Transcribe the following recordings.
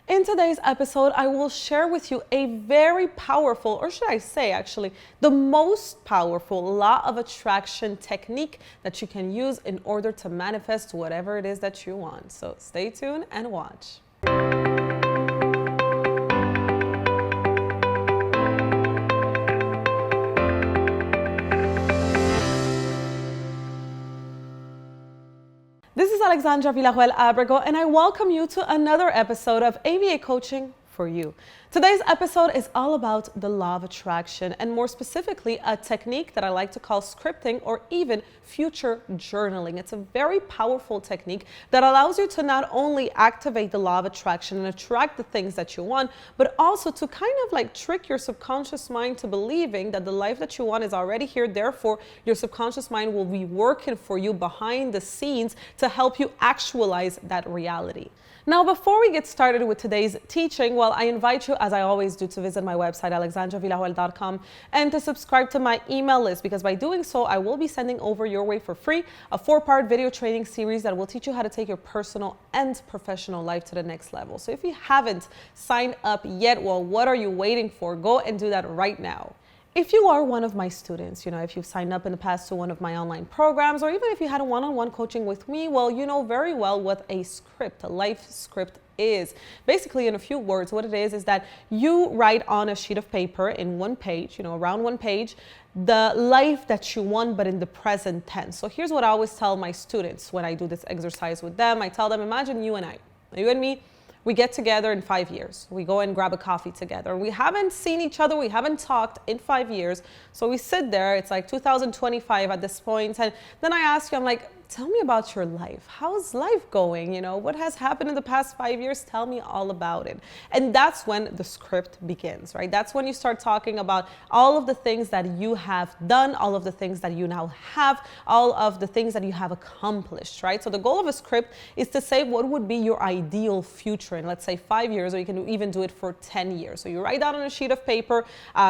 In today's episode, I will share with you a very powerful, or should I say actually, the most powerful law of attraction technique that you can use in order to manifest whatever it is that you want. So stay tuned and watch. This is Alexandra Villarroel Abrego, and I welcome you to another episode of A.V.A Coaching for You. Today's episode is all about the law of attraction, and more specifically, a technique that I like to call scripting or even future journaling. It's a very powerful technique that allows you to not only activate the law of attraction and attract the things that you want, but also to kind of like trick your subconscious mind to believing that the life that you want is already here. Therefore, your subconscious mind will be working for you behind the scenes to help you actualize that reality. Now, before we get started with today's teaching, well, I invite you, as I always do, to visit my website, AlexandraVillarroel.com, and to subscribe to my email list, because by doing so, I will be sending over your way for free a 4-part video training series that will teach you how to take your personal and professional life to the next level. So if you haven't signed up yet, well, what are you waiting for? Go and do that right now. If you are one of my students, if you've signed up in the past to one of my online programs, or even if you had a one-on-one coaching with me, well, you know very well what a script, a life script is. Basically, in a few words, what it is that you write on a sheet of paper in one page, around one page, the life that you want, but in the present tense. So here's what I always tell my students when I do this exercise with them. I tell them, imagine you and I, you and me, we get together in 5 years. We go and grab a coffee together. We haven't seen each other. We haven't talked in 5 years. So we sit there. It's like 2025 at this point. And then I ask you, I'm like, tell me about your life. How's life going? What has happened in the past 5 years? Tell me all about it. And that's when the script begins, right? That's when you start talking about all of the things that you have done, all of the things that you now have, all of the things that you have accomplished, right? So the goal of a script is to say what would be your ideal future in, let's say, 5 years, or you can even do it for 10 years. So you write down on a sheet of paper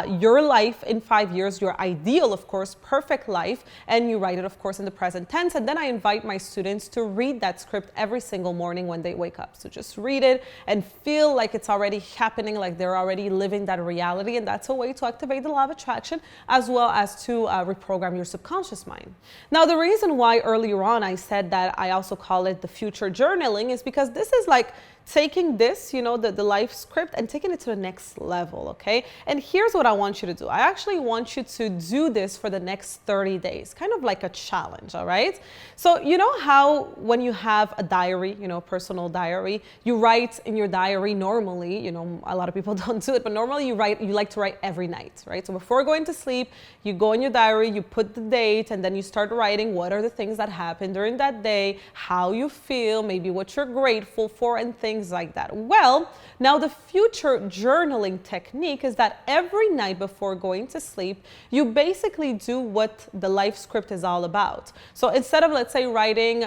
your life in 5 years, your ideal, of course, perfect life, and you write it, of course, in the present tense. And then I invite my students to read that script every single morning when they wake up. So just read it and feel like it's already happening, like they're already living that reality. And that's a way to activate the law of attraction, as well as to reprogram your subconscious mind. Now, the reason why earlier on I said that I also call it the future journaling is because this is like taking this, the life script, and taking it to the next level, okay? And here's what I want you to do. I actually want you to do this for the next 30 days, kind of like a challenge, all right? So you know how when you have a diary, personal diary, you write in your diary normally, a lot of people don't do it, but normally you like to write every night, right? So before going to sleep, you go in your diary, you put the date, and then you start writing what are the things that happened during that day, how you feel, maybe what you're grateful for, and things like that. Well, now the future journaling technique is that every night before going to sleep, you basically do what the life script is all about. So instead of, let's say, writing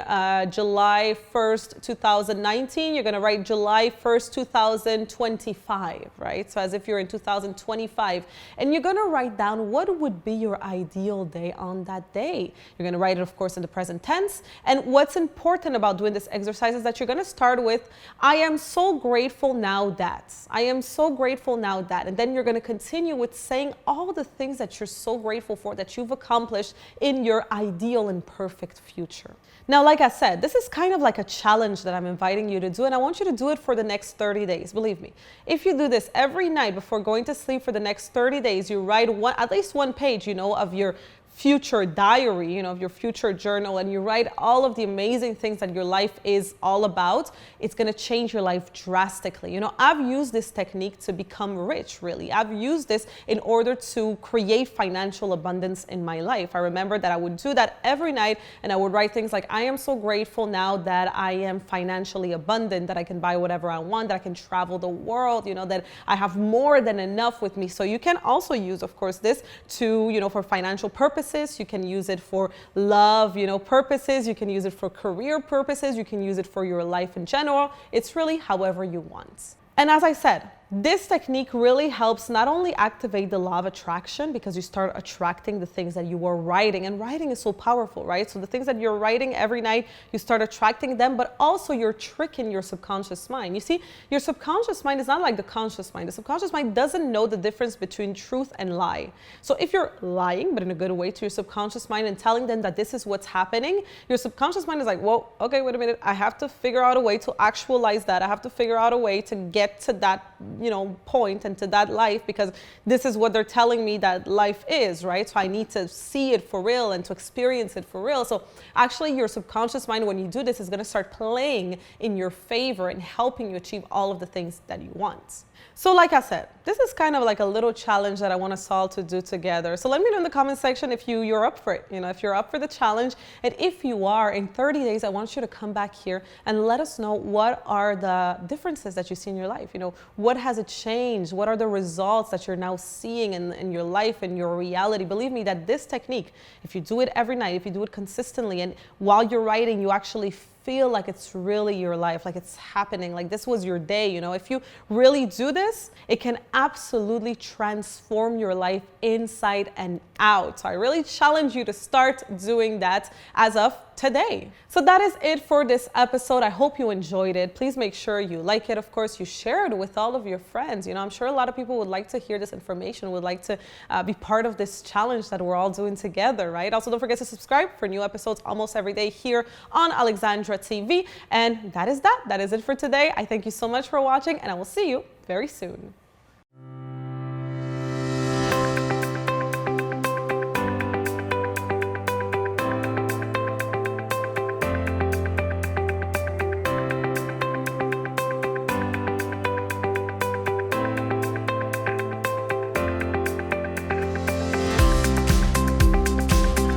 July 1st, 2019, you're going to write July 1st, 2025, right? So as if you're in 2025, and you're going to write down what would be your ideal day on that day. You're going to write it, of course, in the present tense. And what's important about doing this exercise is that you're going to start with, I am so grateful now that. I am so grateful now that. And then you're going to continue with saying all the things that you're so grateful for, that you've accomplished in your ideal and perfect future. Now, like I said, this is kind of like a challenge that I'm inviting you to do, and I want you to do it for the next 30 days. Believe me, if you do this every night before going to sleep for the next 30 days, you write at least one page, of your future diary, of your future journal, and you write all of the amazing things that your life is all about, it's going to change your life drastically. I've used this technique to become rich, really. I've used this in order to create financial abundance in my life. I remember that I would do that every night, and I would write things like, I am so grateful now that I am financially abundant, that I can buy whatever I want, that I can travel the world, that I have more than enough with me. So you can also use, of course, this to, for financial purposes. You can use it for love, purposes. You can use it for career purposes. You can use it for your life in general. It's really however you want. And as I said, this technique really helps not only activate the law of attraction, because you start attracting the things that you are writing, and writing is so powerful, right? So the things that you're writing every night, you start attracting them, but also you're tricking your subconscious mind. You see, your subconscious mind is not like the conscious mind. The subconscious mind doesn't know the difference between truth and lie. So if you're lying, but in a good way, to your subconscious mind and telling them that this is what's happening, your subconscious mind is like, whoa, okay, wait a minute. I have to figure out a way to actualize that. I have to figure out a way to get to that, point and to that life, because this is what they're telling me that life is, right? So I need to see it for real and to experience it for real. So actually your subconscious mind, when you do this, is going to start playing in your favor and helping you achieve all of the things that you want. So like I said, this is kind of like a little challenge that I want us all to do together. So let me know in the comment section if you're up for it, if you're up for the challenge. And if you are, in 30 days, I want you to come back here and let us know what are the differences that you see in your life. What has it changed? What are the results that you're now seeing in your life and your reality? Believe me that this technique, if you do it every night, if you do it consistently, and while you're writing, you actually feel like it's really your life, like it's happening, like this was your day. If you really do this, it can absolutely transform your life inside and out. So I really challenge you to start doing that as of today. So that is it for this episode. I hope you enjoyed it. Please make sure you like it. Of course, you share it with all of your friends. I'm sure a lot of people would like to hear this information, would like to be part of this challenge that we're all doing together, right? Also, don't forget to subscribe for new episodes almost every day here on Alexandra TV. And that is it for today. I thank you so much for watching, and I will see you very soon.